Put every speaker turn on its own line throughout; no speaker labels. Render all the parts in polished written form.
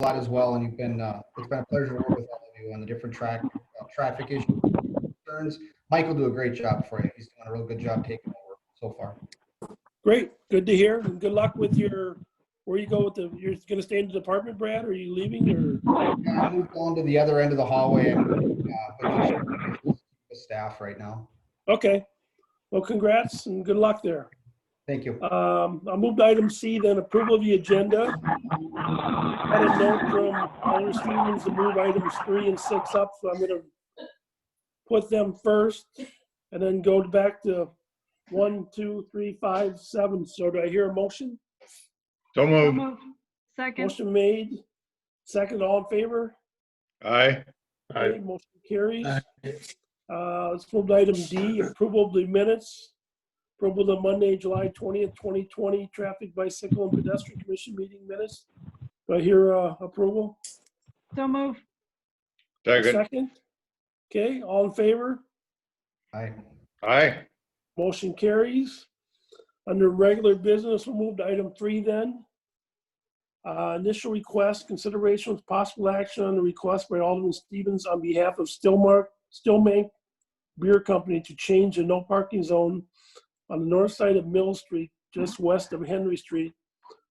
a lot as well, and you've been it's been a pleasure to work with all of you on the different traffic issues. Concerns. Mike will do a great job for you. He's doing a real good job taking over so far.
Great, good to hear, and good luck with where you go with you're going to stay in the department, Brad, or are you leaving, or?
Yeah, I moved on to the other end of the hallway with staff right now.
Okay, well, congrats and good luck there.
Thank you.
I'll move to item C, then approval of the agenda. Had a note from Alder Stevens to move items 3 and 6 up, so I'm going to put them first and then go back to 1, 2, 3, 5, 7. So do I hear a motion?
So moved.
Second.
Motion made. Second, all in favor?
Aye.
Okay, motion carries. Let's move to item D, approval of the minutes. Approval of the Monday, July 20th, 2020 Traffic, Bicycle, and Pedestrian Commission meeting minutes. Do I hear approval?
So move.
Second.
Second. Okay, all in favor?
Aye.
Aye.
Motion carries. Under regular business, we'll move to item 3 then. Initial request, consideration with possible action on the request by Alderman Stevens on behalf of Stillmank Beer Company to change the no parking zone on the north side of Mill Street, just west of Henry Street,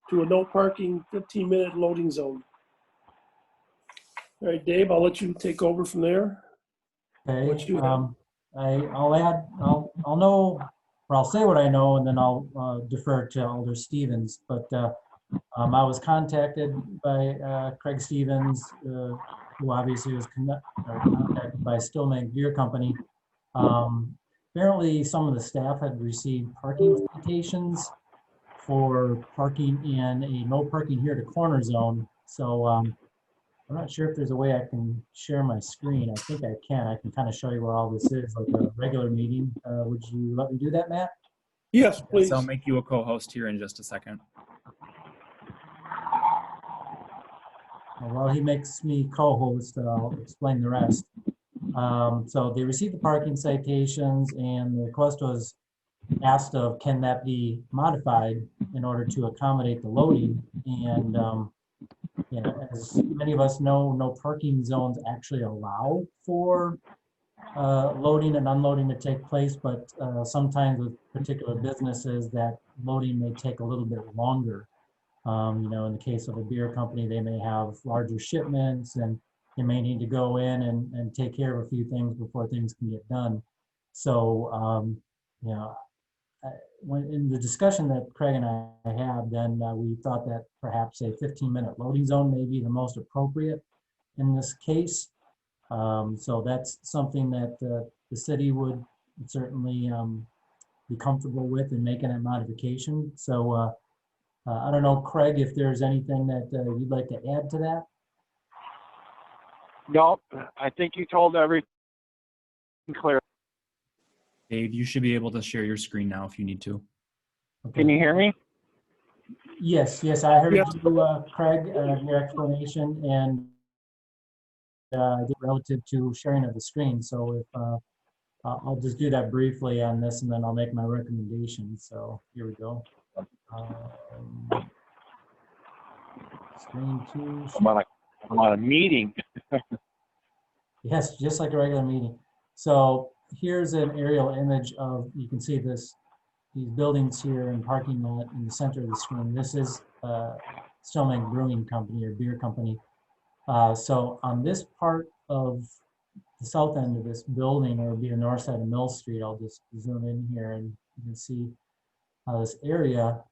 to a no parking 15-minute loading zone. All right, Dave, I'll let you take over from there.
Okay, I'll know, or I'll say what I know, and then I'll defer to Alder Stevens. But I was contacted by Craig Stevens, who obviously was contacted by Stillmank Beer Company. Apparently, some of the staff had received parking citations for parking in a no parking here to corner zone. So I'm not sure if there's a way I can share my screen. I think I can. I can kind of show you where all this is, like a regular meeting. Would you let me do that, Matt?
Yes, please.
So I'll make you a co-host here in just a second.
While he makes me co-host, I'll explain the rest. So they received the parking citations, and the request was asked of, can that be modified in order to accommodate the loading? And you know, as many of us know, no parking zones actually allow for loading and unloading to take place, but sometimes with particular businesses, that loading may take a little bit longer. You know, in the case of a beer company, they may have larger shipments, and they may need to go in and take care of a few things before things can get done. So, you know, when in the discussion that Craig and I had, then we thought that perhaps a 15-minute loading zone may be the most appropriate in this case. So that's something that the city would certainly be comfortable with in making that modification. So I don't know, Craig, if there's anything that you'd like to add to that?
No, I think you told everything clear.
Dave, you should be able to share your screen now if you need to.
Okay.
Can you hear me?
Yes, I heard
Yes.
you, Craig, your explanation, and relative to sharing of the screen. So if I'll just do that briefly on this, and then I'll make my recommendation. So here we go. Screen 2.
I'm on a meeting.
Yes, just like a regular meeting. So here's an aerial image of, you can see these buildings here and parking lot in the center of the screen. This is Stillmank Brewing Company or beer company. So on this part of the south end of this building, or be the north side of Mill Street, I'll just zoom in here and you can see this area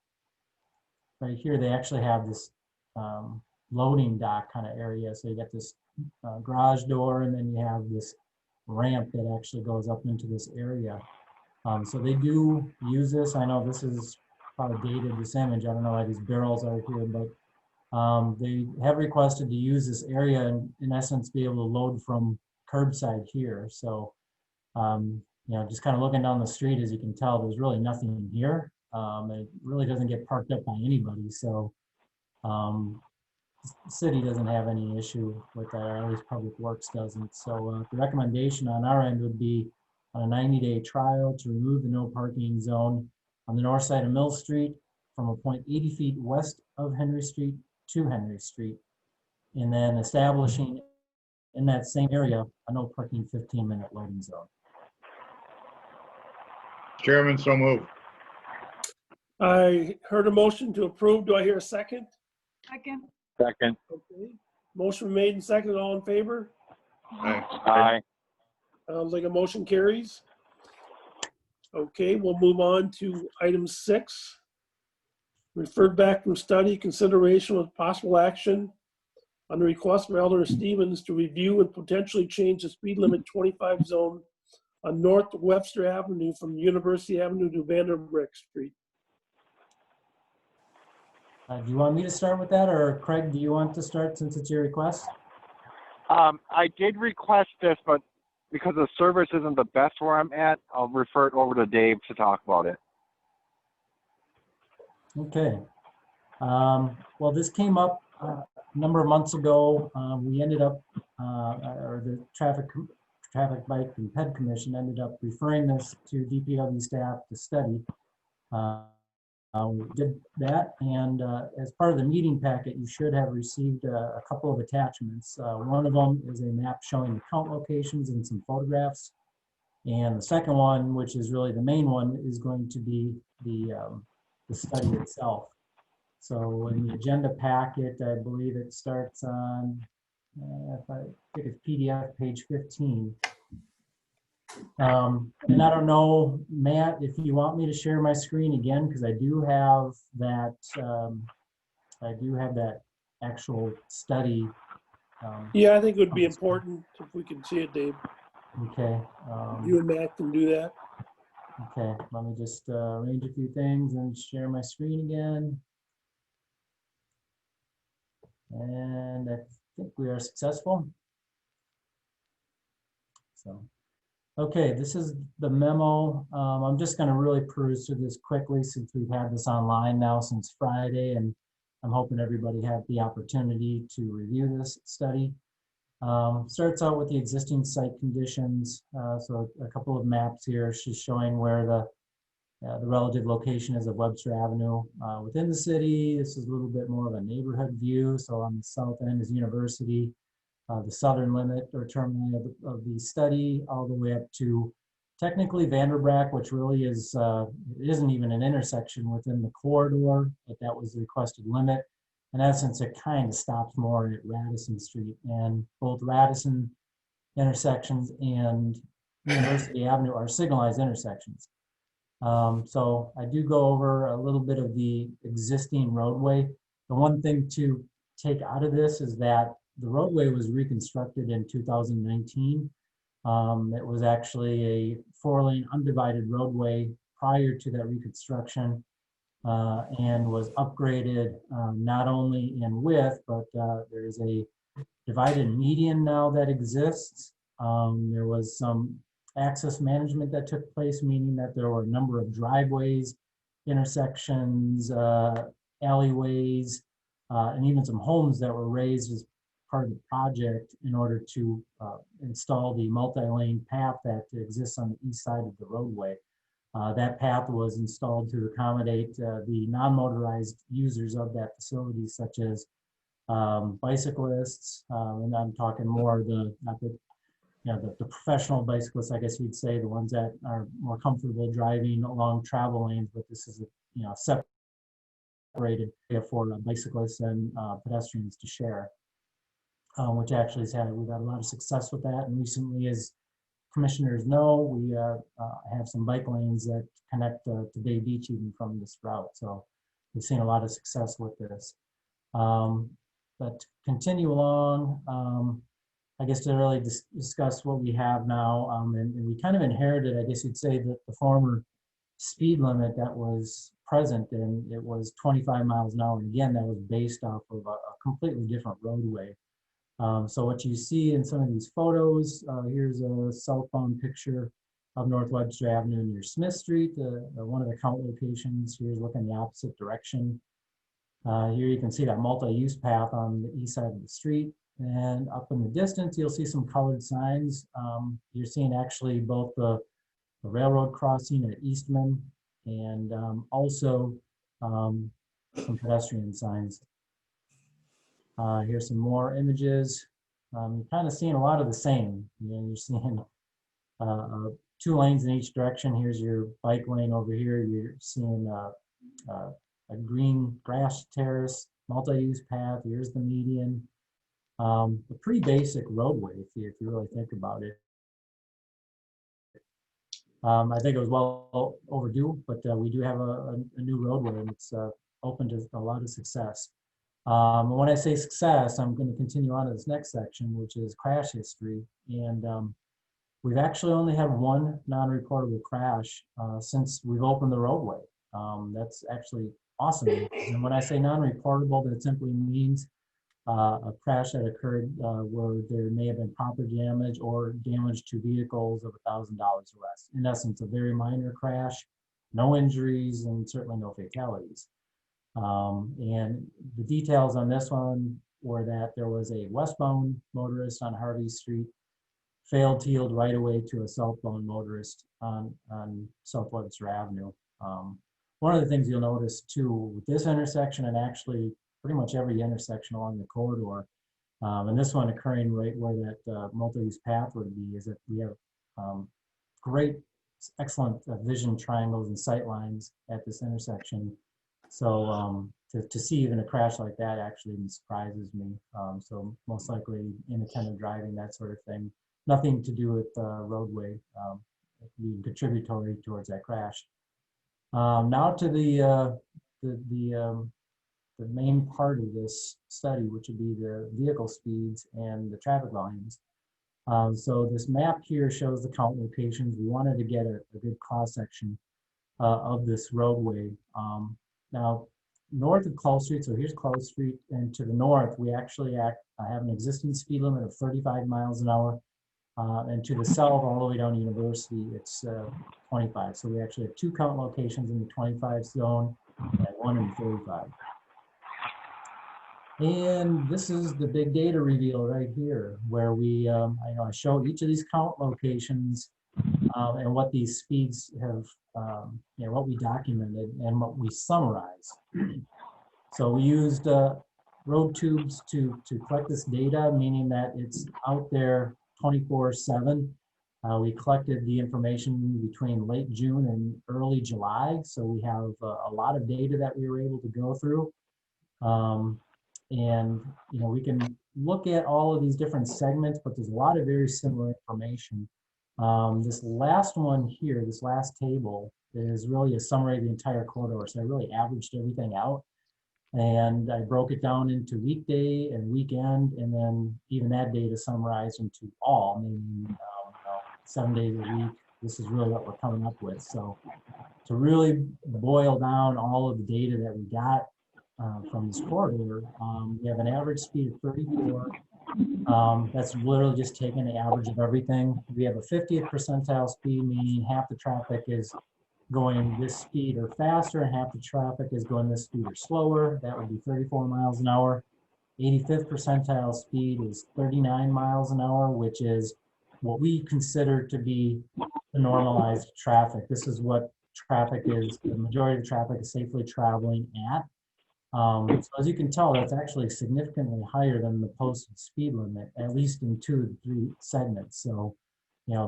right here. They actually have this loading dock kind of area. So you got this garage door, and then you have this ramp that actually goes up into this area. So they do use this. I know this is probably dated, this image. I don't know why these barrels are here, but they have requested to use this area and in essence be able to load from curbside here. So, you know, just kind of looking down the street, as you can tell, there's really nothing here. It really doesn't get parked up by anybody. So the city doesn't have any issue with that, or at least Public Works doesn't. So the recommendation on our end would be on a 90-day trial to remove the no parking zone on the north side of Mill Street from a point 80 feet west of Henry Street to Henry Street. and then establishing in that same area a no parking 15-minute loading zone.
Chairman, so moved.
I heard a motion to approve. Do I hear a second?
Second.
Second.
Okay. Motion made and seconded. All in favor?
Aye.
Aye.
Sounds like a motion carries. Okay, we'll move on to item 6. Referred back from study, consideration with possible action on the request of Alderman Stevens to review and potentially change the speed limit 25 zone on North Webster Avenue from University Avenue to Vanderbrick Street.
Do you want me to start with that, or Craig, do you want to start since it's your request?
I did request this, but because the service isn't the best where I'm at, I'll refer it over to Dave to talk about it.
Okay. Well, this came up a number of months ago. We ended up, or the Traffic Bike and Ped Commission ended up referring this to DPW staff to study. We did that, and as part of the meeting packet, you should have received a couple of attachments. One of them is a map showing the count locations and some photographs. And the second one, which is really the main one, is going to be the study itself. So in the agenda packet, I believe it starts on, if I think it's PDF page 15. And I don't know, Matt, if you want me to share my screen again, because I do have that actual study.
Yeah, I think it would be important if we can see it, Dave.
Okay.
You and Matt can do that.
Okay, let me just arrange a few things and share my screen again. And I think we are successful. So. Okay, this is the memo. I'm just going to really peruse through this quickly since we've had this online now since Friday, and I'm hoping everybody had the opportunity to review this study. Starts out with the existing site conditions. So a couple of maps here just showing where the relative location is of Webster Avenue within the city. This is a little bit more of a neighborhood view. So on the south end is University. The southern limit or terminal of the study all the way up to technically Vanderbrick, which really is, it isn't even an intersection within the corridor, but that was the requested limit. In essence, it kind of stops more at Radisson Street, and both Radisson intersections and University Avenue are signalized intersections. So I do go over a little bit of the existing roadway. The one thing to take out of this is that the roadway was reconstructed in 2019. It was actually a 4-lane undivided roadway prior to that reconstruction and was upgraded not only in width, but there is a divided median now that exists. There was some access management that took place, meaning that there were a number of driveways, intersections, alleyways, and even some homes that were raised as part of the project in order to install the multi-lane path that exists on the east side of the roadway. That path was installed to accommodate the non-motorized users of that facility, such as bicyclists, and I'm talking more the professional bicyclists, I guess you'd say, the ones that are more comfortable driving along travel lanes, but this is separated for bicyclists and pedestrians to share. Which actually we've had a lot of success with that. And recently, as commissioners know, we have some bike lanes that connect to Bay Beach even from this route. So we've seen a lot of success with this. But to continue along, I guess to really discuss what we have now, and we kind of inherited, I guess you'd say, that the former speed limit that was present, and it was 25 miles an hour. And again, that was based off of a completely different roadway. So what you see in some of these photos, here's a southbound picture of North Webster Avenue near Smith Street, one of the count locations. Here's looking the opposite direction. Here you can see that multi-use path on the east side of the street. And up in the distance, you'll see some colored signs. You're seeing actually both the railroad crossing at Eastman and also some pedestrian signs. Here's some more images. You're kind of seeing a lot of the same. You're seeing 2 lanes in each direction. Here's your bike lane over here. You're seeing a green grass terrace, multi-use path. Here's the median. A pretty basic roadway if you really think about it. I think it was well overdue, but we do have a new roadway, and it's open to a lot of success. When I say success, I'm going to continue on to this next section, which is crash history. And we've actually only had 1 non-reportable crash since we've opened the roadway. That's actually awesome. And when I say non-reportable, that simply means a crash that occurred where there may have been property damage or damage to vehicles of $1,000 or less. In essence, a very minor crash, no injuries, and certainly no fatalities. And the details on this one were that there was a westbound motorist on Harvey Street, failed to yield right away to a southbound motorist on South Webster Avenue. One of the things you'll notice too with this intersection, and actually pretty much every intersection along the corridor, and this one occurring right where that multi-use path would be, is that we have great, excellent vision triangles and sight lines at this intersection. So to see even a crash like that actually even surprises me. So most likely inattentive driving, that sort of thing. Nothing to do with roadway being contributory towards that crash. Now to the main part of this study, which would be the vehicle speeds and the traffic volumes. So this map here shows the count locations. We wanted to get a good cross-section of this roadway. Now, north of Close Street, so here's Close Street, and to the north, we actually have an existing speed limit of 35 miles an hour. And to the south, all the way down to University, it's 25. So we actually have 2 count locations in the 25 zone and 1 in the 35. And this is the big data reveal right here, where we, I show each of these count locations and what these speeds have, what we documented and what we summarize. So we used road tubes to collect this data, meaning that it's out there 24/7. We collected the information between late June and early July, so we have a lot of data that we were able to go through. And we can look at all of these different segments, but there's a lot of very similar information. This last one here, this last table, is really a summary of the entire corridor. So I really averaged everything out, and I broke it down into weekday and weekend, and then even that data summarized into all, meaning 7 days a week. This is really what we're coming up with. So to really boil down all of the data that we got from this corridor, we have an average speed of 34. That's literally just taking the average of everything. We have a 50th percentile speed, meaning half the traffic is going this speed or faster, and half the traffic is going this speed or slower. That would be 34 miles an hour. 85th percentile speed is 39 miles an hour, which is what we consider to be the normalized traffic. This is what traffic is, the majority of traffic is safely traveling at. So as you can tell, that's actually significantly higher than the posted speed limit, at least in 2 to 3 segments. So,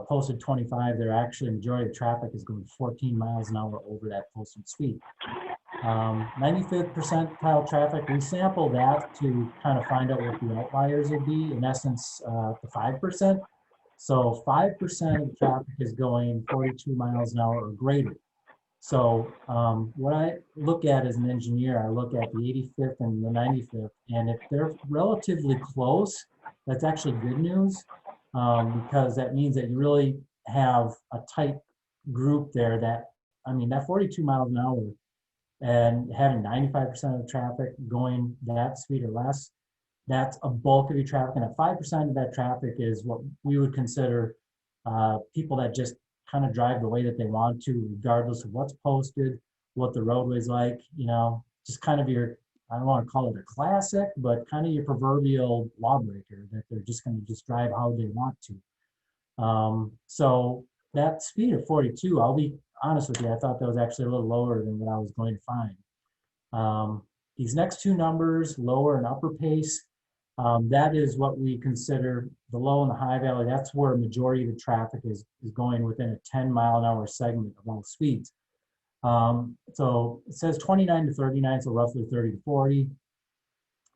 posted 25, there actually majority of traffic is going 14 miles an hour over that posted speed. 95th percentile traffic, we sample that to kind of find out what the outliers would be. In essence, the 5%. So 5% of the traffic is going 42 miles an hour or greater. So what I look at as an engineer, I look at the 85th and the 95th, and if they're relatively close, that's actually good news, because that means that you really have a tight group there that 42 miles an hour and having 95% of the traffic going that speed or less, that's a bulk of your traffic, and at 5% of that traffic is what we would consider people that just kind of drive the way that they want to, regardless of what's posted, what the roadway's like, just kind of your, I don't want to call it a classic, but kind of your proverbial lawbreaker that they're just going to just drive how they want to. So that speed of 42, I'll be honest with you, I thought that was actually a little lower than what I was going to find. These next 2 numbers, lower and upper pace, That is what we consider the low and the high valley. That's where a majority of the traffic is going within a 10-mile-an-hour segment of all speeds. So it says 29 to 39, so roughly 30 to 40.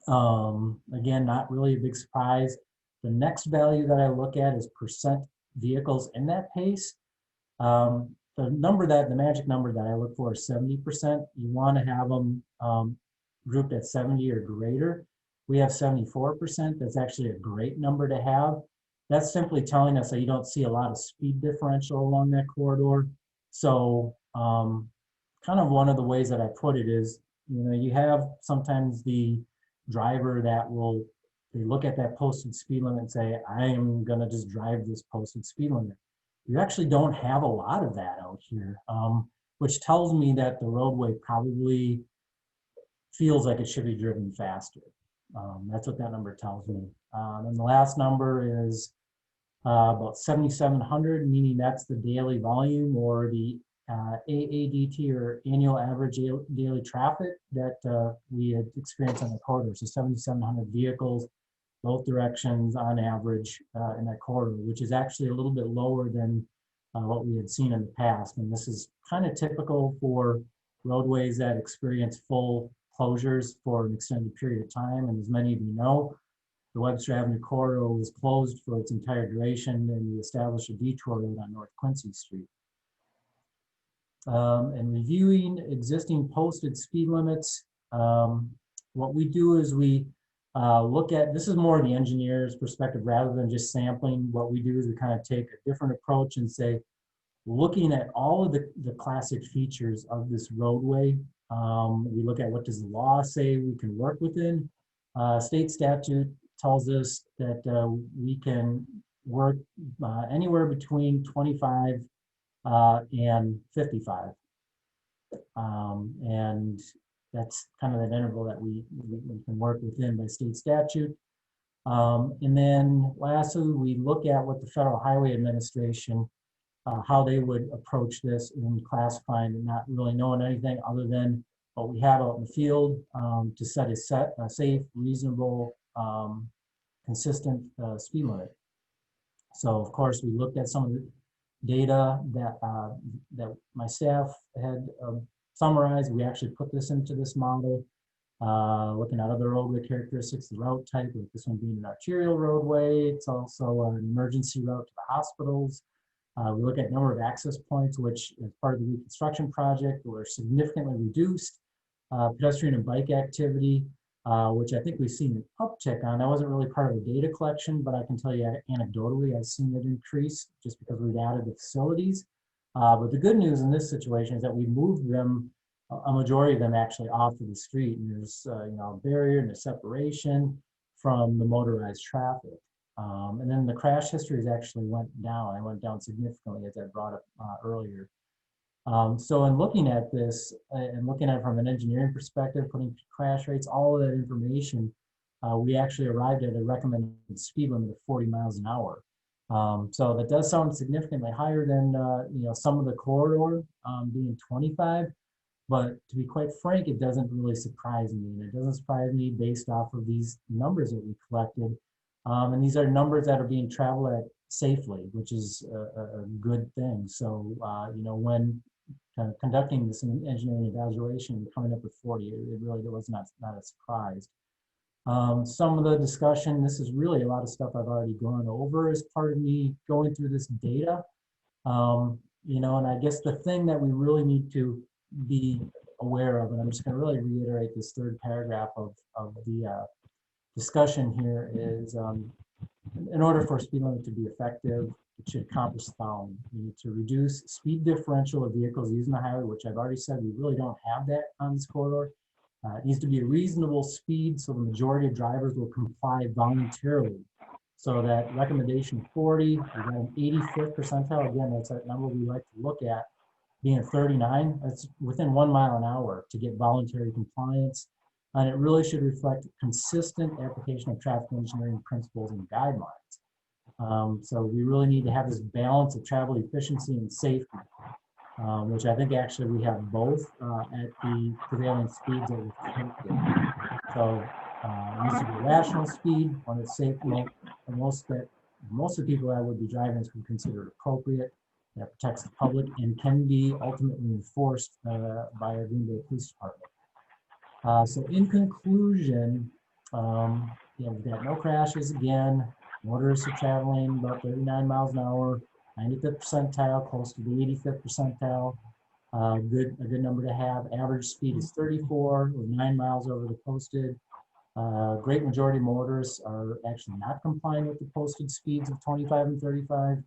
Again, not really a big surprise. The next value that I look at is percent vehicles in that pace. The magic number that I look for is 70%. You want to have them grouped at 70 or greater. We have 74%. That's actually a great number to have. That's simply telling us that you don't see a lot of speed differential along that corridor. So kind of one of the ways that I put it is, you have sometimes the driver that they look at that posted speed limit and say, I am gonna just drive this posted speed limit. You actually don't have a lot of that out here, which tells me that the roadway probably feels like it should be driven faster. That's what that number tells me. And the last number is about 7,700, meaning that's the daily volume or the AADT, or annual average daily traffic that we had experienced on the corridor. So 7,700 vehicles, both directions on average in that corridor, which is actually a little bit lower than what we had seen in the past. And this is kind of typical for roadways that experience full closures for an extended period of time. And as many of you know, the Webster Avenue corridor was closed for its entire duration, and we established a detour road on North Quincy Street. And reviewing existing posted speed limits, what we do is we look at, this is more the engineer's perspective rather than just sampling. What we do is we kind of take a different approach and say, looking at all of the classic features of this roadway, we look at what does the law say we can work within. State statute tells us that we can work anywhere between 25 and 55. And that's kind of that interval that we can work within by state statute. And then lastly, we look at what the Federal Highway Administration, how they would approach this in classifying, and not really knowing anything other than what we have out in the field to set a safe, reasonable, consistent speed limit. So of course, we looked at some of the data that my staff had summarized. We actually put this into this model, looking at other roadway characteristics, the route type, with this one being an arterial roadway. It's also an emergency route to the hospitals. We look at number of access points, which as part of the reconstruction project were significantly reduced. Pedestrian and bike activity, which I think we've seen an uptick on. That wasn't really part of the data collection, but I can tell you anecdotally, I've seen it increase just because we've added the facilities. But the good news in this situation is that we moved them, a majority of them actually off of the street. And there's a barrier and a separation from the motorized traffic. And then the crash histories actually went down. It went down significantly, as I brought up earlier. So in looking at this and looking at it from an engineering perspective, putting crash rates, all of that information, we actually arrived at a recommended speed limit of 40 miles an hour. So that does sound significantly higher than some of the corridor being 25. But to be quite frank, it doesn't really surprise me. And it doesn't surprise me based off of these numbers that we collected. And these are numbers that are being traveled at safely, which is a good thing. So, when conducting this engineering evaluation, coming up with 40, it really was not a surprise. Some of the discussion, this is really a lot of stuff I've already gone over as part of me going through this data. And I guess the thing that we really need to be aware of, and I'm just going to really reiterate this third paragraph of the discussion here, is in order for a speed limit to be effective, it should accomplish the following. We need to reduce speed differential of vehicles using the highway, which I've already said we really don't have that on this corridor. It needs to be a reasonable speed so the majority of drivers will comply voluntarily. So that recommendation 40, we got an 85th percentile. Again, that's that number we like to look at. Being 39, that's within 1 mile an hour to get voluntary compliance. And it really should reflect consistent application of traffic engineering principles and guidelines. So we really need to have this balance of travel efficiency and safety, which I think actually we have both at the prevailing speeds that we've taken. So use of irrational speed when it's safe. Most of the people that would be driving this would consider it appropriate. That protects the public and can be ultimately enforced by our Green Bay Police Department. So in conclusion, we've got no crashes again. Motorists are traveling about 39 miles an hour, 95th percentile, close to the 85th percentile. A good number to have. Average speed is 34, with 9 miles over the posted. Great majority of motorists are actually not complying with the posted speeds of 25 and 35.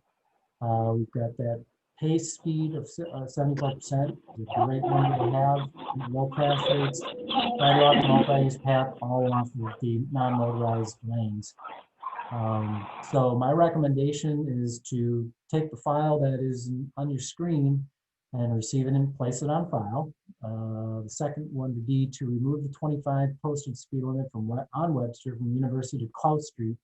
We've got that pace speed of 75%, a great number to have. Low crash rates, sidewalk, multi-use path, all off of the non-motorized lanes. So my recommendation is to take the file that is on your screen and receive it and place it on file. The second one would be to remove the 25 posted speed limit on Webster from University to Cloud Street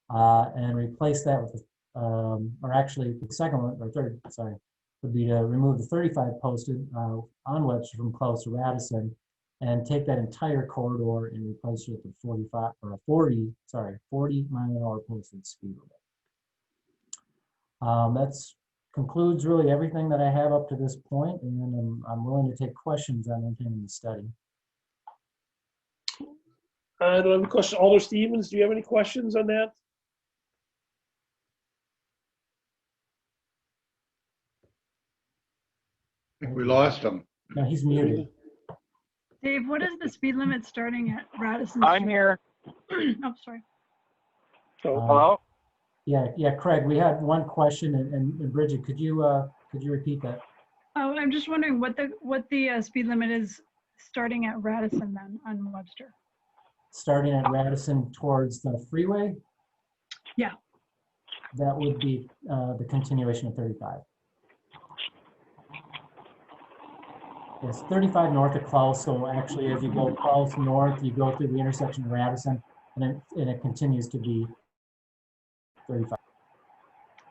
and replace that with, or actually the second one, or third, sorry, would be to remove the 35 posted on Webster from Close to Radisson and take that entire corridor and replace it with a 40 mile an hour posted speed limit. That's concludes really everything that I have up to this point, and I'm willing to take questions on anything in the study.
I don't have a question. Alder Stevens, do you have any questions on that?
I think we lost him.
No, he's muted.
Dave, what is the speed limit starting at Radisson?
I'm
Street?
here.
Oh, sorry.
So,
Hello?
Yeah, Craig, we had one question, and Bridget, could you repeat that?
Oh, I'm just wondering what the speed limit is starting at Radisson then on Webster.
Starting at Radisson towards the freeway?
Yeah.
That would be the continuation of 35. Yes, 35 north of Klaus. So actually, as you go Klaus north, you go through the intersection of Radisson, and it continues to be 35.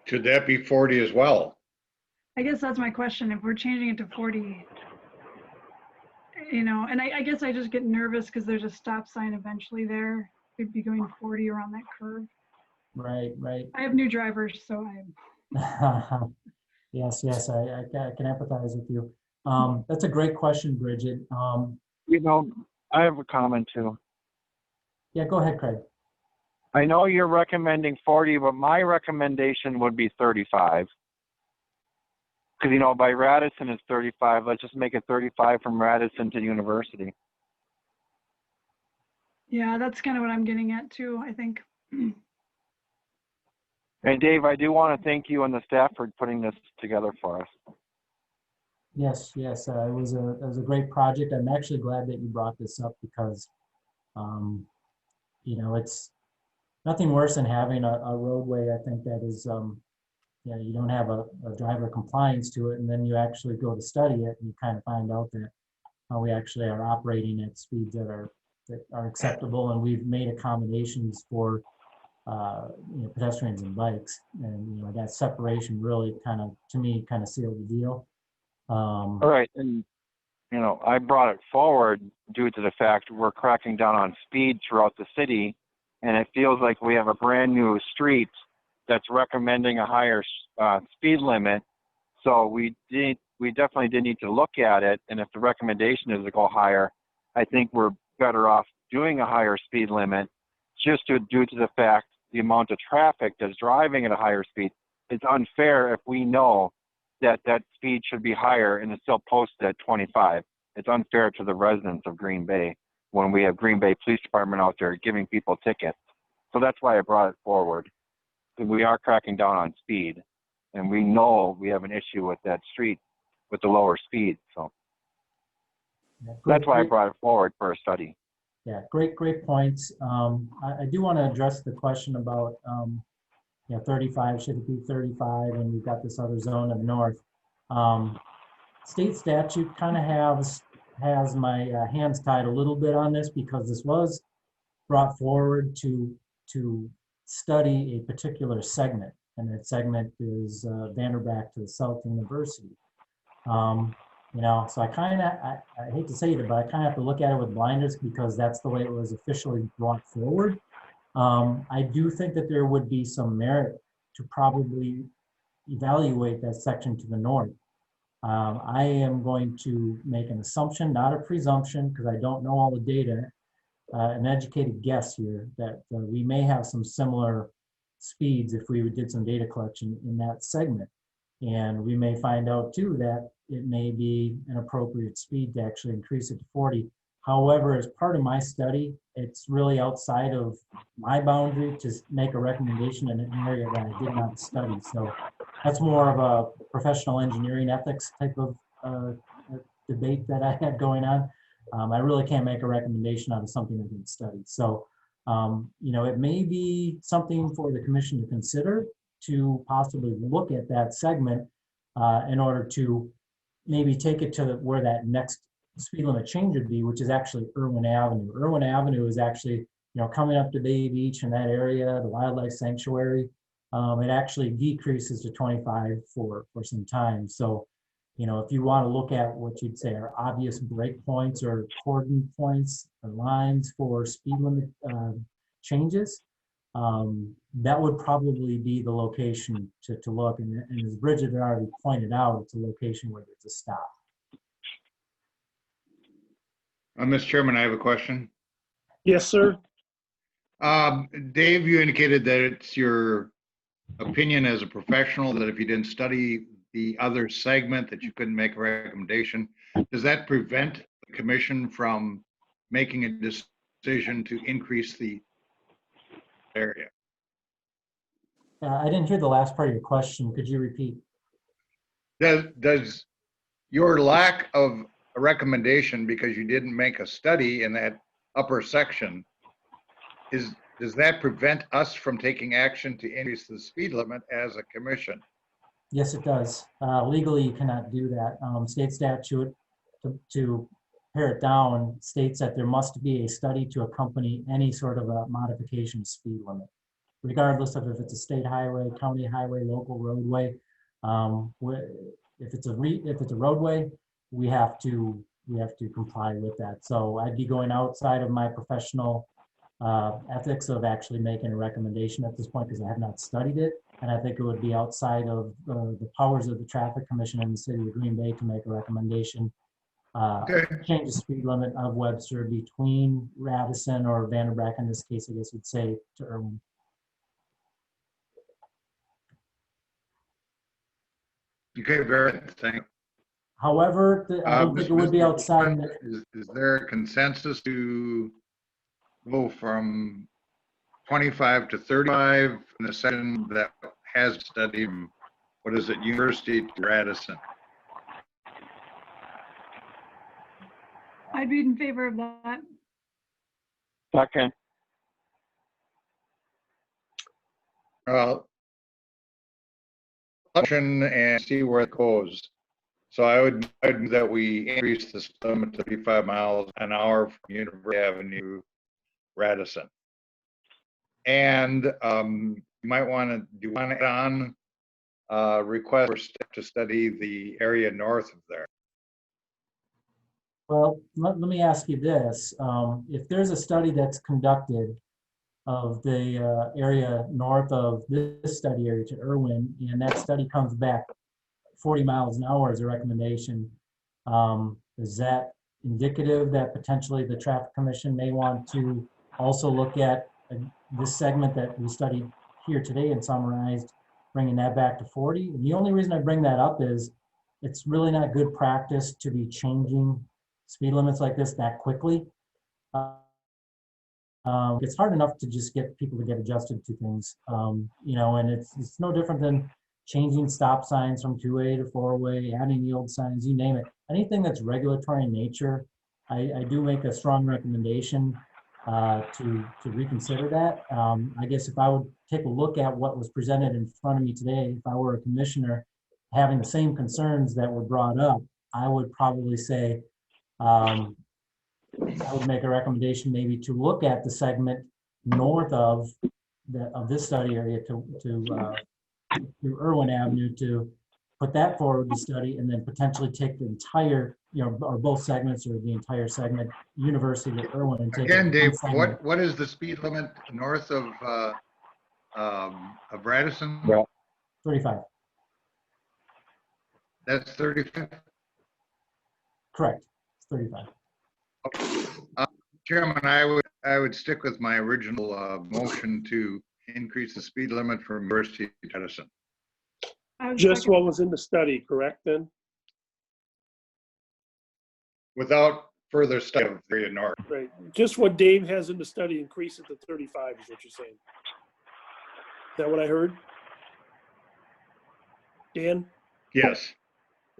Should that be 40 as well?
I guess that's my question. If we're changing it to 40, and I guess I just get nervous because there's a stop sign eventually there. We'd be going 40 around that curve.
Right.
I have new drivers, so
Yes, I can empathize with you. That's a great question, Bridget.
I have a comment too.
Yeah, go ahead, Craig.
I know you're recommending 40, but my recommendation would be 35. Because, by Radisson is 35. Let's just make it 35 from Radisson to University.
yeah, that's kind of what I'm getting at too, I think.
And Dave, I do want to thank you and the staff for putting this together for us.
Yes, it was a great project. I'm actually glad that you brought this up because, it's nothing worse than having a roadway, I think, that is, you don't have a driver compliance to it, and then you actually go to study it, and you kind of find out that we actually are operating at speeds that are acceptable, and we've made accommodations for pedestrians and bikes, and that separation really to me sealed the deal.
All right, and I brought it forward due to the fact we're cracking down on speed throughout the city, and it feels like we have a brand new street that's recommending a higher speed limit. So we definitely did need to look at it, and if the recommendation is to go higher, I think we're better off doing a higher speed limit just due to the fact the amount of traffic that's driving at a higher speed. It's unfair if we know that speed should be higher and it's still posted at 25. It's unfair to the residents of Green Bay when we have Green Bay Police Department out there giving people tickets. So that's why I brought it forward. We are cracking down on speed, and we know we have an issue with that street with the lower speed. So that's why I brought it forward for a study.
Yeah, great points. I do want to address the question about 35, should it be 35, and we've got this other zone of north. State statute kind of has my hands tied a little bit on this because this was brought forward to study a particular segment, and that segment is Vanderbilt to the South University. You know, so I hate to say it, but I kind of have to look at it with blinders because that's the way it was officially brought forward. I do think that there would be some merit to probably evaluate that section to the north. I am going to make an assumption, not a presumption, because I don't know all the data, an educated guess here that we may have some similar speeds if we did some data collection in that segment. And we may find out too that it may be an appropriate speed to actually increase it to 40. However, as part of my study, it's really outside of my boundary to make a recommendation in an area that I did not study. So that's more of a professional engineering ethics type of debate that I had going on. I really can't make a recommendation on something I didn't study. So, you know, it may be something for the commission to consider to possibly look at that segment in order to maybe take it to where that next speed limit change would be, which is actually Irwin Avenue. Irwin Avenue is actually, you know, coming up to Bay Beach in that area, the wildlife sanctuary. It actually decreases to 25 for some time. So, you know, if you want to look at what you'd say are obvious breakpoints or cordon points or lines for speed limit changes, that would probably be the location to look. And as Bridget had already pointed out, it's a location where there's a stop.
Mr. Chairman, I have a question.
Yes, sir.
Dave, you indicated that it's your opinion as a professional that if you didn't study the other segment that you couldn't make a recommendation. Does that prevent the commission from making a decision to increase the area?
I didn't hear the last part of your question. Could you repeat?
Does your lack of a recommendation because you didn't make a study in that upper section, does that prevent us from taking action to increase the speed limit as a commission?
Yes, it does. Legally, you cannot do that. State statute, to pare it down, states that there must be a study to accompany any sort of a modification of speed limit, regardless of if it's a state highway, county highway, local roadway. If it's a roadway, we have to comply with that. So I'd be going outside of my professional ethics of actually making a recommendation at this point because I have not studied it. And I think it would be outside of the powers of the Traffic Commission in the city of Green Bay to make a recommendation. Change the speed limit of Webster between Radisson or Vanderbrack, in this case, I guess you'd say, to Irwin.
Okay, very good. Thank you.
However, I don't think it would be outside.
Is there a consensus to go from 25 to 35 in the section that has studied, what is it, University to Radisson?
I'd be in favor of that.
Second.
Election and see where it goes. So I'd that we increase the speed limit to 35 miles an hour from University Avenue, Radisson. And you might want to do one add on request for staff to study the area north of there.
Well, let me ask you this. If there's a study that's conducted of the area north of this study area to Irwin, and that study comes back 40 miles an hour as a recommendation, is that indicative that potentially the Traffic Commission may want to also look at this segment that we studied here today and summarized, bringing that back to 40? And the only reason I bring that up is it's really not good practice to be changing speed limits like this that quickly. It's hard enough to just get people to get adjusted to things, you know, and it's no different than changing stop signs from 2-way to 4-way, adding yield signs, you name it. Anything that's regulatory in nature, I do make a strong recommendation to reconsider that. I guess if I would take a look at what was presented in front of me today, if I were a commissioner having the same concerns that were brought up, I would probably say, I would make a recommendation maybe to look at the segment north of this study area to Irwin Avenue to put that forward to study, and then potentially take the entire, or both segments or the entire segment, University to Irwin, and take
Again,
it
Dave,
one segment.
what is the speed limit north of Radisson?
Yeah.
35.
That's 35.
Correct. It's 35.
Chairman, I would stick with my original motion to increase the speed limit from University to Radisson.
I would
Just
second.
what was in the study, correct then?
Without further study of the north.
Right. Just what Dave has in the study, increase it to 35 is what you're saying. Is that what I heard? Dan?
Yes.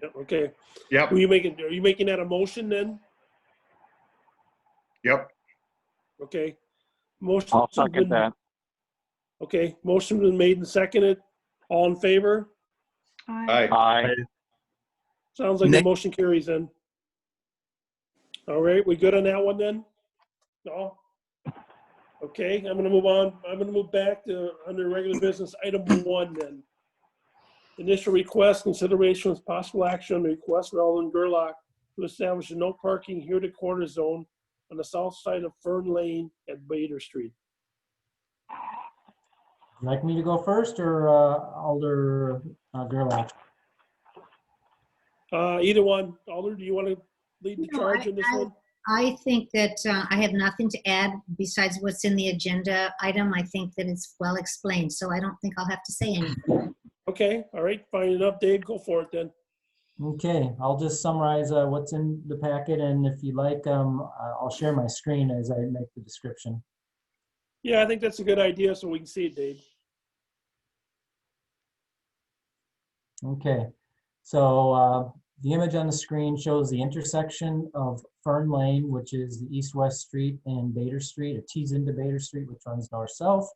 Yep, okay.
Yep.
Are you making that a motion then?
Yep.
Okay. Motion.
I'll second that.
Okay, motion been made and seconded. All in favor?
Aye.
Aye.
Sounds like the motion carries then. All right, we good on that one then? No? Okay, I'm gonna move on. I'm gonna move back to under regular business, item 1 then. Initial request, consideration with possible action on the request for Alden Gerlach to establish a no parking here to corner zone on the south side of Fern Lane at Bader Street.
Would you like me to go first, or Alder Gerlach?
Either one. Alder, do you want to lead the
No,
charge on this one?
I think that I have nothing to add besides what's in the agenda item. I think that it's well explained, so I don't think I'll have to say anything.
Okay, all right, fine enough. Dave, go for it then.
Okay, I'll just summarize what's in the packet, and if you like, I'll share my screen as I make the description.
Yeah, I think that's a good idea so we can see it, Dave.
Okay, so the image on the screen shows the intersection of Fern Lane, which is the east-west street, and Bader Street. It tees into Bader Street, which runs north-south.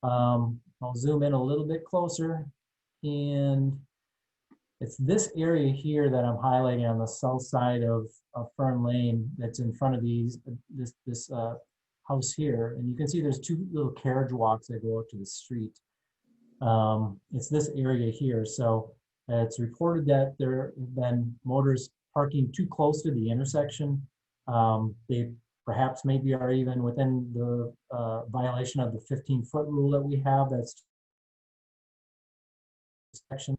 I'll zoom in a little bit closer, and it's this area here that I'm highlighting on the south side of Fern Lane that's in front of this house here. And you can see there's two little carriage walks that go up to the street. It's this area here. So it's reported that there have been motorists parking too close to the intersection. They perhaps maybe are even within the violation of the 15-foot rule that we have. That's section.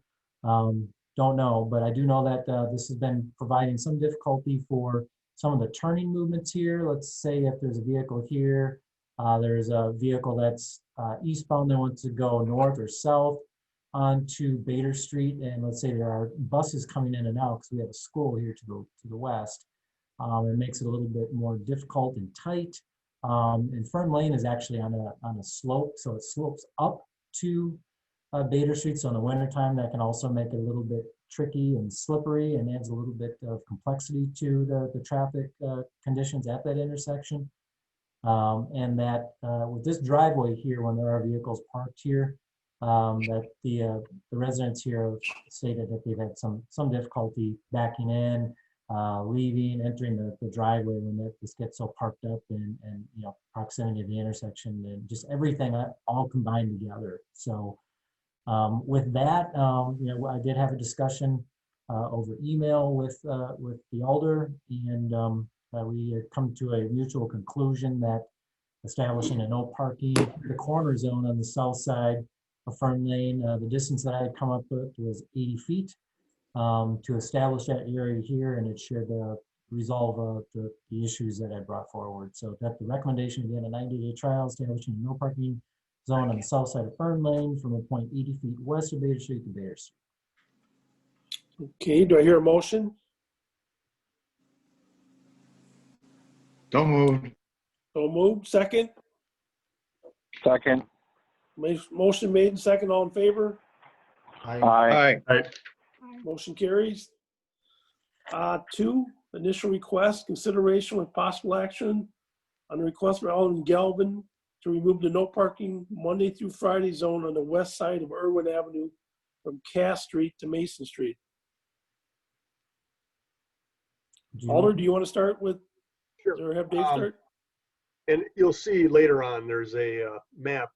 Don't know, but I do know that this has been providing some difficulty for some of the turning movements here. Let's say if there's a vehicle here, there's a vehicle that's eastbound that wants to go north or south onto Bader Street, and let's say there are buses coming in and out because we have a school here to the west. It makes it a little bit more difficult and tight. And Fern Lane is actually on a slope, so it slopes up to Bader Street. So in the wintertime, that can also make it a little bit tricky and slippery and adds a little bit of complexity to the traffic conditions at that intersection. And that with this driveway here, when there are vehicles parked here, that the residents here have stated that they've had some difficulty backing in, leaving, entering the driveway when this gets so parked up, and proximity to the intersection, and just everything all combined together. So with that, I did have a discussion over email with the alder, and we had come to a mutual conclusion that establishing a no parking the corner zone on the south side of Fern Lane, the distance that I had come up with was 80 feet to establish that area here, and it should resolve the issues that I brought forward. So that the recommendation, again, a 90-day trial establishing a no parking zone on the south side of Fern Lane from a point 80 feet west of Bader Street to Bader Street.
Okay, do I hear a motion?
Don't move.
So moved. Second?
Second.
Motion made and second. All in favor?
Aye.
Aye.
Motion carries. 2, initial request, consideration with possible action on the request for Alden Galvin to remove the no parking Monday through Friday zone on the west side of Irwin Avenue from Cass Street to Mason Street. Alder, do you want to start with,
Sure.
or have Dave start?
And you'll see later on, there's a map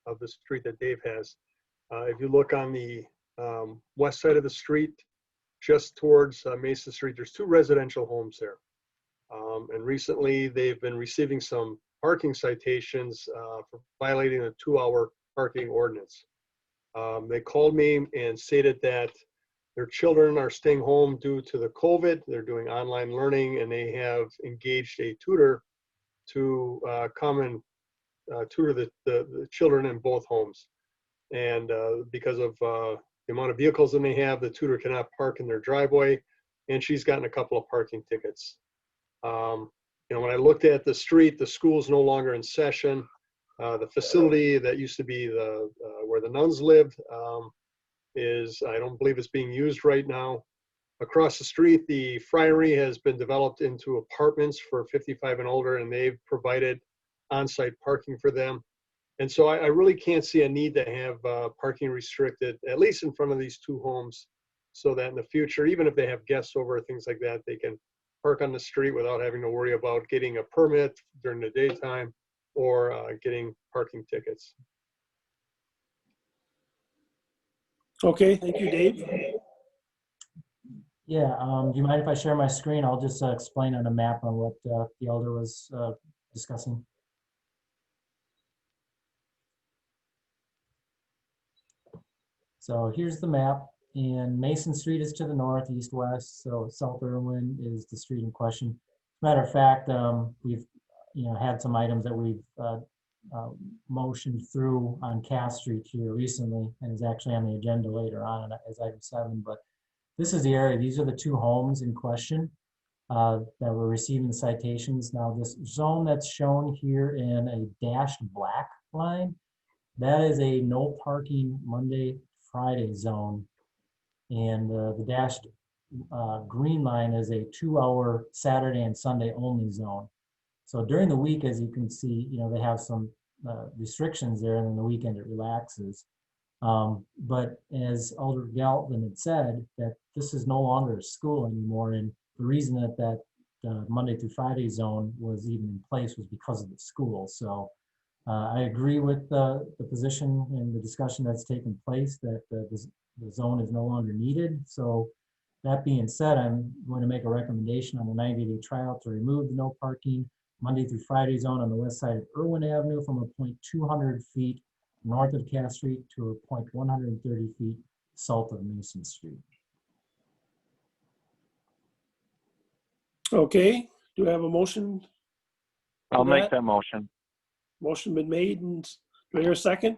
of the street that Dave has. If you look on the west side of the street, just towards Mason Street. There's 2 residential homes there. And recently they've been receiving some parking citations for violating a 2-hour parking ordinance. They called me and stated that their children are staying home due to the COVID. They're doing online learning, and they have engaged a tutor to come and tutor the children in both homes. And because of the amount of vehicles that they have, the tutor cannot park in their driveway, and she's gotten a couple of parking tickets. When I looked at the street, the school's no longer in session. The facility that used to be where the nuns lived I don't believe it's being used right now. Across the street, the friary has been developed into apartments for 55 and older, and they've provided on-site parking for them. And so I really can't see a need to have parking restricted, at least in front of these 2 homes, so that in the future, even if they have guests over or things like that, they can park on the street without having to worry about getting a permit during the daytime or getting parking tickets.
Okay, thank you, Dave.
Yeah, do you mind if I share my screen? I'll just explain on a map on what the elder was discussing. So here's the map, and Mason Street is to the north, east, west. So South Irwin is the street in question. As a matter of fact, we've had some items that we've motioned through on Cass Street here recently, and is actually on the agenda later on as item 7. But this is the area. These are the 2 homes in question that were receiving the citations. Now, this zone that's shown here in a dashed black line, that is a no parking Monday, Friday zone. And the dashed green line is a 2-hour Saturday and Sunday only zone. So during the week, as you can see, they have some restrictions there, and then the weekend it relaxes. But as Alder Galvin had said, that this is no longer a school anymore, and the reason that Monday through Friday zone was even in place was because of the school. So I agree with the position and the discussion that's taken place that the zone is no longer needed. So that being said, I'm going to make a recommendation on the 90-day trial to remove the no parking Monday through Friday zone on the west side of Irwin Avenue from a point 200 feet north of Cass Street to a point 130 feet south of Mason Street.
Okay, do I have a motion?
I'll make that motion.
Motion been made, and do I hear a second?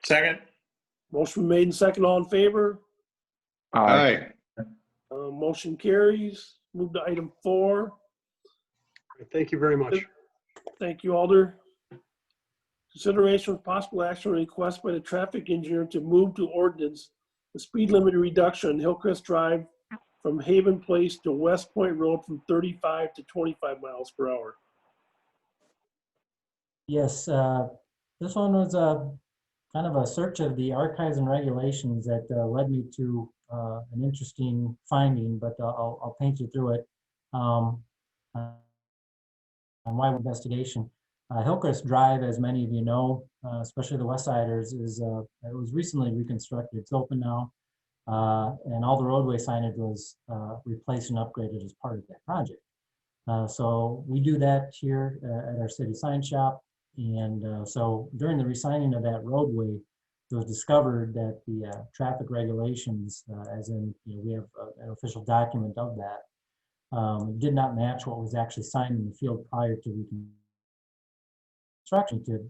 Second.
Motion made and second. All in favor?
Aye.
Motion carries. Move to item 4.
Thank you very much.
Thank you, Alder. Consideration with possible action on request by the traffic engineer to move to ordinance the speed limit reduction on Hillcrest Drive from Haven Place to West Point Road from 35 to 25 miles per hour.
Yes, this one was kind of a search of the archives and regulations that led me to an interesting finding, but I'll paint you through it. On my investigation, Hillcrest Drive, as many of you know, especially the West Siders, it was recently reconstructed. It's open now, and all the roadway signage was replaced and upgraded as part of that project. So we do that here at our city sign shop, and so during the resigning of that roadway, it was discovered that the traffic regulations, as in we have an official document of that, did not match what was actually signed in the field prior to reconstruction.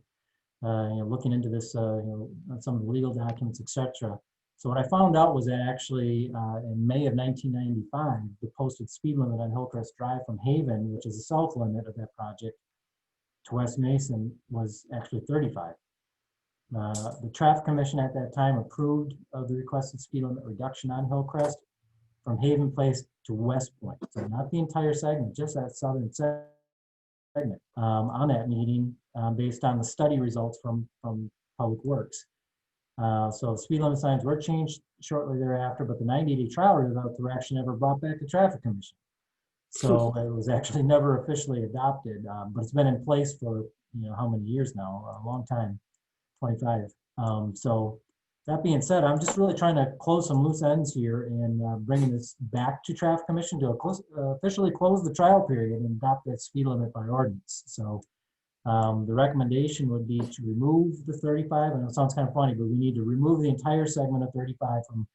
Looking into this, some of the legal documents, etc. So what I found out was that actually in May of 1995, the posted speed limit on Hillcrest Drive from Haven, which is the south limit of that project, to West Mason was actually 35. The Traffic Commission at that time approved of the requested speed limit reduction on Hillcrest from Haven Place to West Point. So not the entire segment, just that southern segment on that meeting based on the study results from Public Works. So speed limit signs were changed shortly thereafter, but the 90-day trial results were actually never brought back to Traffic Commission. So it was actually never officially adopted, but it's been in place for how many years now? A long time, 25. So that being said, I'm just really trying to close some loose ends here and bringing this back to Traffic Commission to officially close the trial period and adopt that speed limit by ordinance. So the recommendation would be to remove the 35. I know it sounds kind of funny, but we need to remove the entire segment of 35 from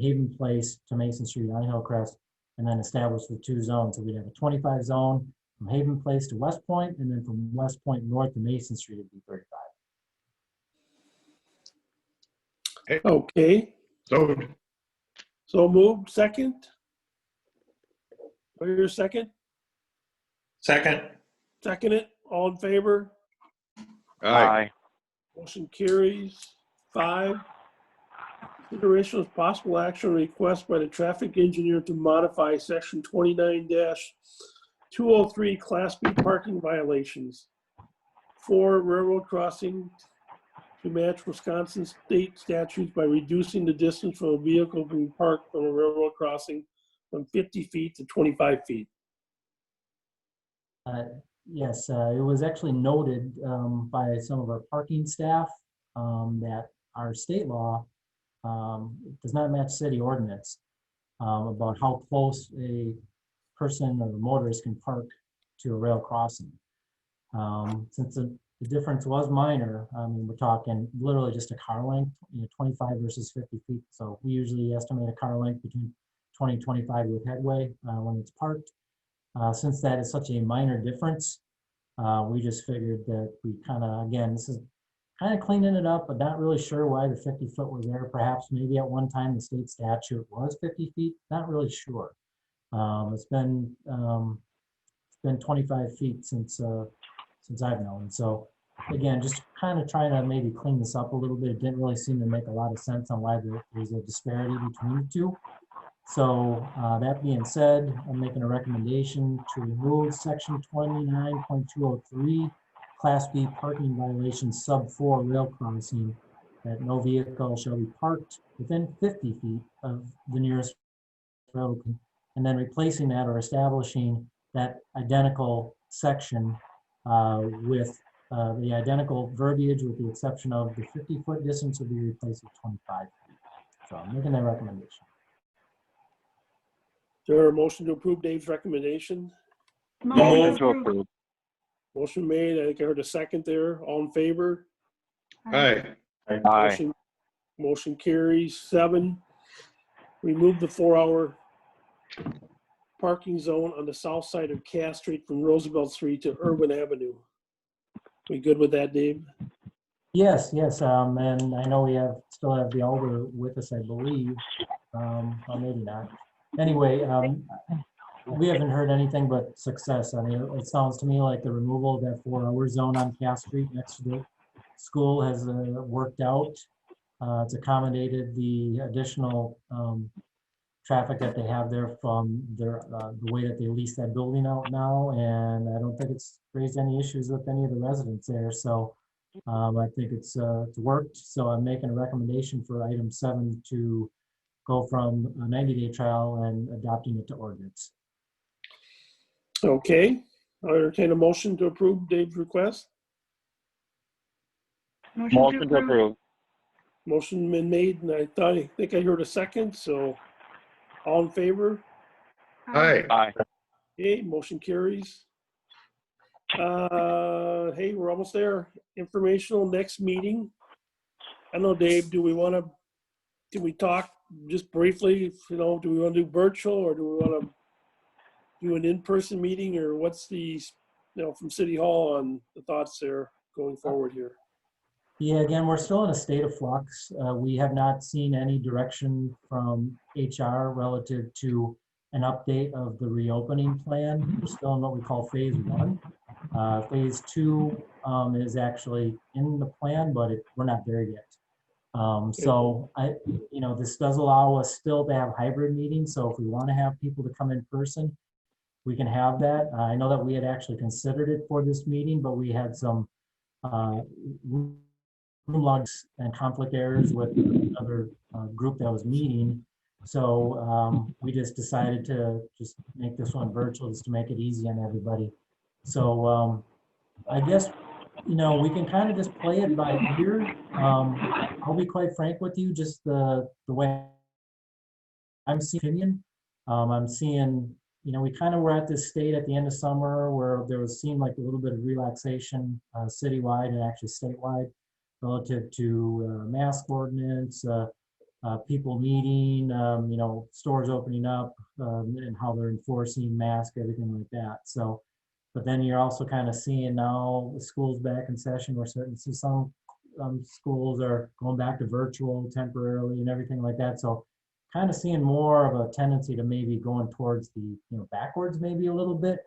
Haven Place to Mason Street on Hillcrest, and then establish the 2 zones. So we'd have a 25 zone from Haven Place to West Point, and then from West Point north to Mason Street would be 35.
Okay,
So
so moved, second? Or your second?
Second.
Second it, all in favor?
aye.
Motion carries. 5, consideration of possible action request by the traffic engineer to modify section 29-203 Class B parking violations for railroad crossing to match Wisconsin state statutes by reducing the distance from a vehicle being parked on a railroad crossing from 50 feet to 25 feet.
Yes, it was actually noted by some of our parking staff that our state law does not match city ordinance about how close a person or a motorist can park to a rail crossing. Since the difference was minor, I mean, we're talking literally just a car length, 25 versus 50 feet. So we usually estimate a car length between 20 and 25 with headway when it's parked. Since that is such a minor difference, we just figured that we kind of, again, this is kind of cleaning it up, but not really sure why the 50 foot was there. Perhaps maybe at one time the state statute was 50 feet, not really sure. It's been 25 feet since I've known. So again, just kind of trying to maybe clean this up a little bit. It didn't really seem to make a lot of sense on why there's a disparity between the two. So that being said, I'm making a recommendation to remove section 29.203 Class B parking violations sub 4 rail crossing, that no vehicle shall be parked within 50 feet of the nearest road, and then replacing that or establishing that identical section with the identical verbiage, with the exception of the 50-foot distance will be replaced with 25 feet. So I'm making that recommendation.
Is there a motion to approve Dave's recommendation?
Motion to approve.
Motion made. I think I heard a second there. All in favor?
Aye.
Aye.
Motion carries. 7, remove the 4-hour parking zone on the south side of Cass Street from Roosevelt Street to Irwin Avenue. We good with that, Dave?
Yes, yes, and I know we still have the Alder with us, I believe. Well, maybe not. Anyway, we haven't heard anything but success. I mean, it sounds to me like the removal of that 4-hour zone on Cass Street next to the school has worked out. It's accommodated the additional traffic that they have there from the way that they lease that building out now, and I don't think it's raised any issues with any of the residents there. So I think it's worked. So I'm making a recommendation for item 7 to go from a 90-day trial and adopting it to ordinance.
Okay, I'll entertain a motion to approve Dave's request.
Motion to approve.
Motion been made, and I think I heard a second, so all in favor?
Aye.
Aye.
Okay, motion carries. Hey, we're almost there. Informational next meeting. I know, Dave, do we talk just briefly, do we want to do virtual, or do we want to do an in-person meeting, or what's the, from City Hall on the thoughts there going forward here?
Yeah, again, we're still in a state of flux. We have not seen any direction from HR relative to an update of the reopening plan. We're still in what we call phase 1. Phase 2 is actually in the plan, but we're not there yet. So this does allow us still to have hybrid meetings. So if we want to have people to come in person, we can have that. I know that we had actually considered it for this meeting, but we had some room logs and conflict errors with another group that was meeting. So we just decided to just make this one virtual just to make it easy on everybody. So I guess we can kind of just play it by ear. I'll be quite frank with you, just the way I'm seeing opinion. I'm seeing, we kind of were at this state at the end of summer where there seemed like a little bit of relaxation citywide and actually statewide relative to mask ordinance, people meeting, stores opening up, and how they're enforcing mask, everything like that. So, but then you're also kind of seeing now the schools back in session. We're starting to see some schools are going back to virtual temporarily and everything like that. So kind of seeing more of a tendency to maybe going towards the, backwards maybe a little bit.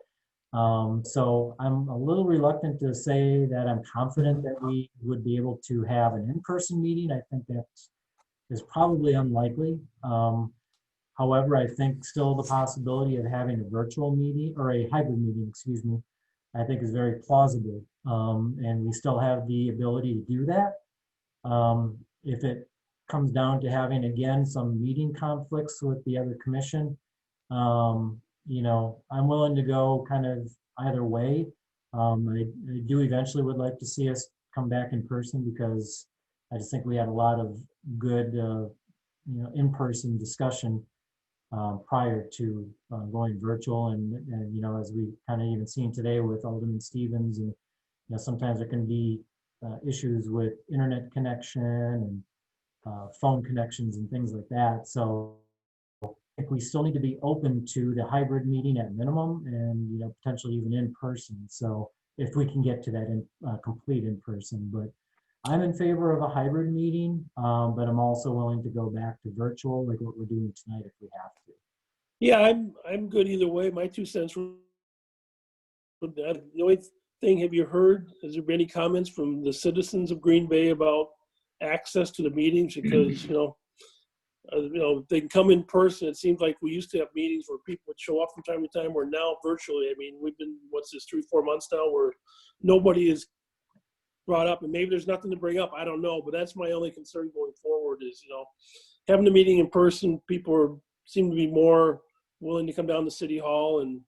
So I'm a little reluctant to say that I'm confident that we would be able to have an in-person meeting. I think that is probably unlikely. However, I think still the possibility of having a virtual meeting or a hybrid meeting, excuse me, I think is very plausible. And we still have the ability to do that. If it comes down to having, again, some meeting conflicts with the other commission, I'm willing to go kind of either way. I do eventually would like to see us come back in person because I just think we had a lot of good, in-person discussion prior to going virtual. And as we kind of even seen today with Alderman Stevens, and sometimes there can be issues with internet connection and phone connections and things like that. So I think we still need to be open to the hybrid meeting at minimum, and potentially even in person. So if we can get to that complete in person, but I'm in favor of a hybrid meeting, but I'm also willing to go back to virtual, like what we're doing tonight, if we have to.
Yeah, I'm good either way. My 2 cents. The only thing, have you heard? Has there been any comments from the citizens of Green Bay about access to the meetings? Because they can come in person. It seems like we used to have meetings where people would show up from time to time. We're now virtually. I mean, we've been 3-4 months now where nobody is brought up, and maybe there's nothing to bring up. I don't know, but that's my only concern going forward is having the meeting in person. People seem to be more willing to come down to City Hall and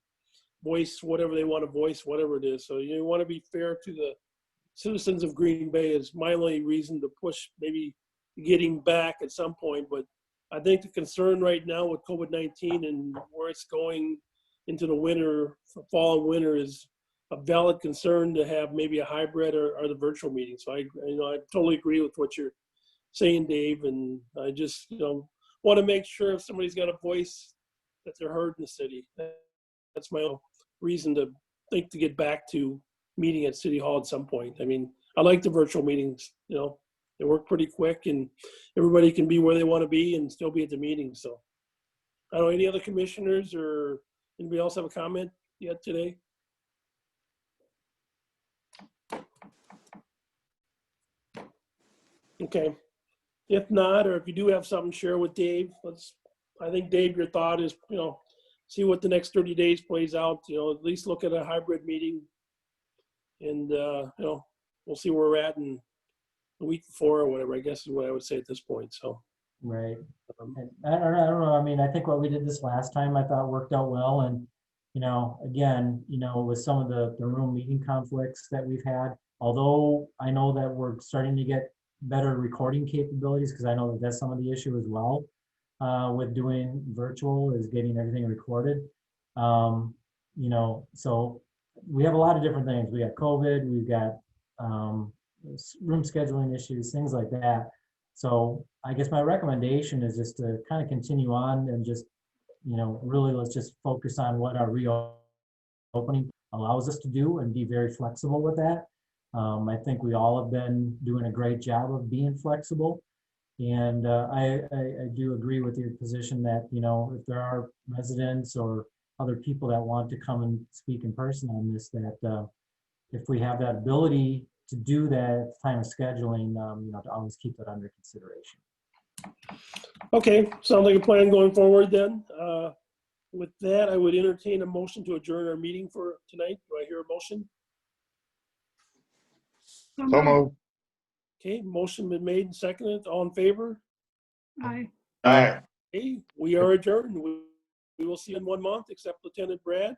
voice whatever they want to voice, whatever it is. So you want to be fair to the citizens of Green Bay is my only reason to push maybe getting back at some point. But I think the concern right now with COVID-19 and where it's going into the winter, fall and winter, is a valid concern to have maybe a hybrid or the virtual meeting. So I totally agree with what you're saying, Dave. And I just want to make sure if somebody's got a voice that they're heard in the city. That's my own reason to think to get back to meeting at City Hall at some point. I mean, I like the virtual meetings. They work pretty quick, and everybody can be where they want to be and still be at the meeting. So I don't know, any other commissioners or anybody else have a comment yet today? Okay. If not, or if you do have something to share with Dave, I think, Dave, your thought is, see what the next 30 days plays out, at least look at a hybrid meeting, and, we'll see where we're at in the week before or whatever, I guess is what I would say at this point. So.
Right. And I don't know. I mean, I think what we did this last time, I thought worked out well. And, again, with some of the room meeting conflicts that we've had, although I know that we're starting to get better recording capabilities, because I know that that's some of the issue as well with doing virtual, is getting everything recorded. So we have a lot of different things. We got COVID, we've got room scheduling issues, things like that. So I guess my recommendation is just to kind of continue on and just, really let's just focus on what our reopening allows us to do and be very flexible with that. I think we all have been doing a great job of being flexible. And I do agree with your position that, if there are residents or other people that want to come and speak in person on this, that if we have that ability to do that at the time of scheduling, to always keep that under consideration.
Okay, sounds like a plan going forward then. With that, I would entertain a motion to adjourn our meeting for tonight. Do I hear a motion?
So moved.
Okay, motion been made and seconded. All in favor?
Aye.
Aye.
Okay, we are adjourned. We will see you in 1 month, except Lieutenant Brad.